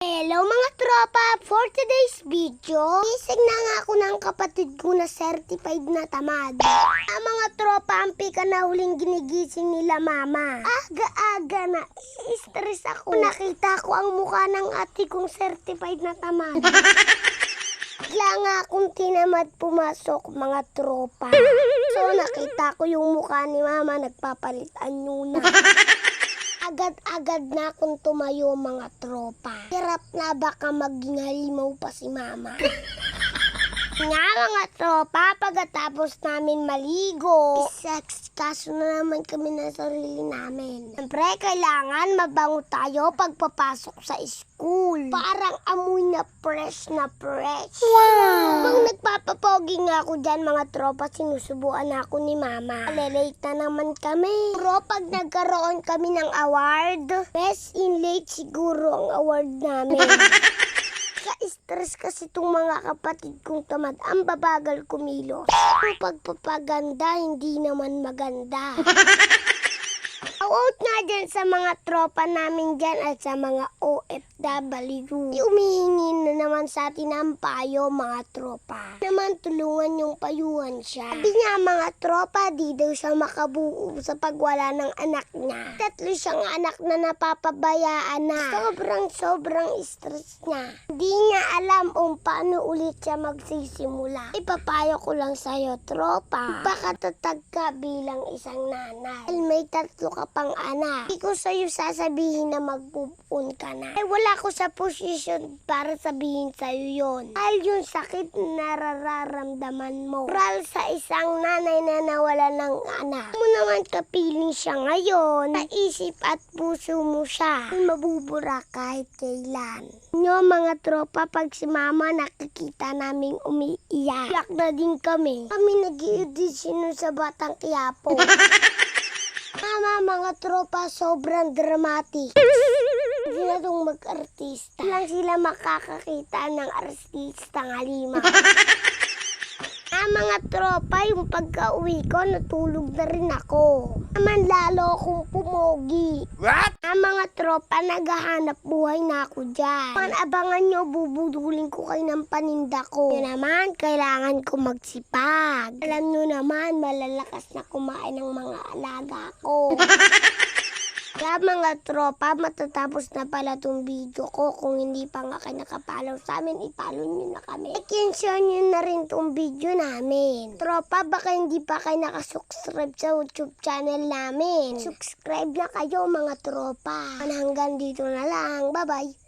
Hello mga tropa! For today's video, isig na nga ako ng kapatid ko na certified na tamad. Ang mga tropa ang pika na huling ginigising nila mama. Aga-aga na stress ako. Nakita ko ang mukha ng ate kong certified na tamad. Bigla nga akong tinamad pumasok mga tropa. So nakita ko yung mukha ni mama nagpapalit anyo na. Agad-agad na akong tumayo mga tropa. Hirap na baka maging halimaw pa si mama. Nga mga tropa, pagkatapos namin maligo, sex kaso na naman kami ng sarili namin. Siyempre, kailangan mabango tayo pagpapasok sa school. Parang amoy na fresh na fresh. Wow! Habang nagpapapogi nga ako dyan mga tropa, sinusubuan ako ni mama. Late na naman kami. Pero pag nagkaroon kami ng award, best in late siguro ang award namin. Ka-stress kasi itong mga kapatid kong tamad, ang babagal kumilos. Ang pagpapaganda, hindi naman maganda. Out na dyan sa mga tropa namin dyan at sa mga OFW. Umihingi na naman sa atin ang payo mga tropa. Naman tulungan yung payuhan siya. Sabi niya mga tropa, di daw siya makabuo sa pagwala ng anak niya. 3 siyang anak na napapabayaan na. Sobrang stress niya. Hindi niya alam kung paano ulit siya magsisimula. Ipapayo ko lang sa'yo tropa. Baka tatag ka bilang isang nanay. May 3 ka pang anak. Hindi ko sa'yo sasabihin na mag-move on ka na. Wala ko sa posisyon para sabihin sa'yo yon. Dahil yung sakit na nararamdaman mo. Moral sa isang nanay na nawala ng anak. Mo naman kapiling siya ngayon. Sa isip at puso mo siya. Mabubura kahit kailan. Nyo mga tropa, pag si mama nakikita naming umiiyak. Iyak na din kami. Kami nag-i-audition sa Batang Quiapo. Mama, mga tropa, sobrang dramatic. Hindi na itong mag-artista. Lang sila makakakita ng artistang halima. Mga tropa, yung pagka-uwi ko, natulog na rin ako. Naman lalo akong pumogi. What? Mga tropa, naghahanap buhay na ako dyan. Abangan nyo, bubudulin ko kayo ng paninda ko. Yun naman, kailangan ko magsipag. Alam nyo naman, malalakas na kumain ng mga alaga ko. Kaya mga tropa, matatapos na pala tong video ko. Kung hindi pa nga kayo nakapalaw sa amin, ipalaw nyo na kami. I-share nyo na rin tong video namin. Tropa, baka hindi pa kayo nakasubscribe sa YouTube channel namin. Subscribe na kayo mga tropa. Hanggang dito na lang. Bye-bye.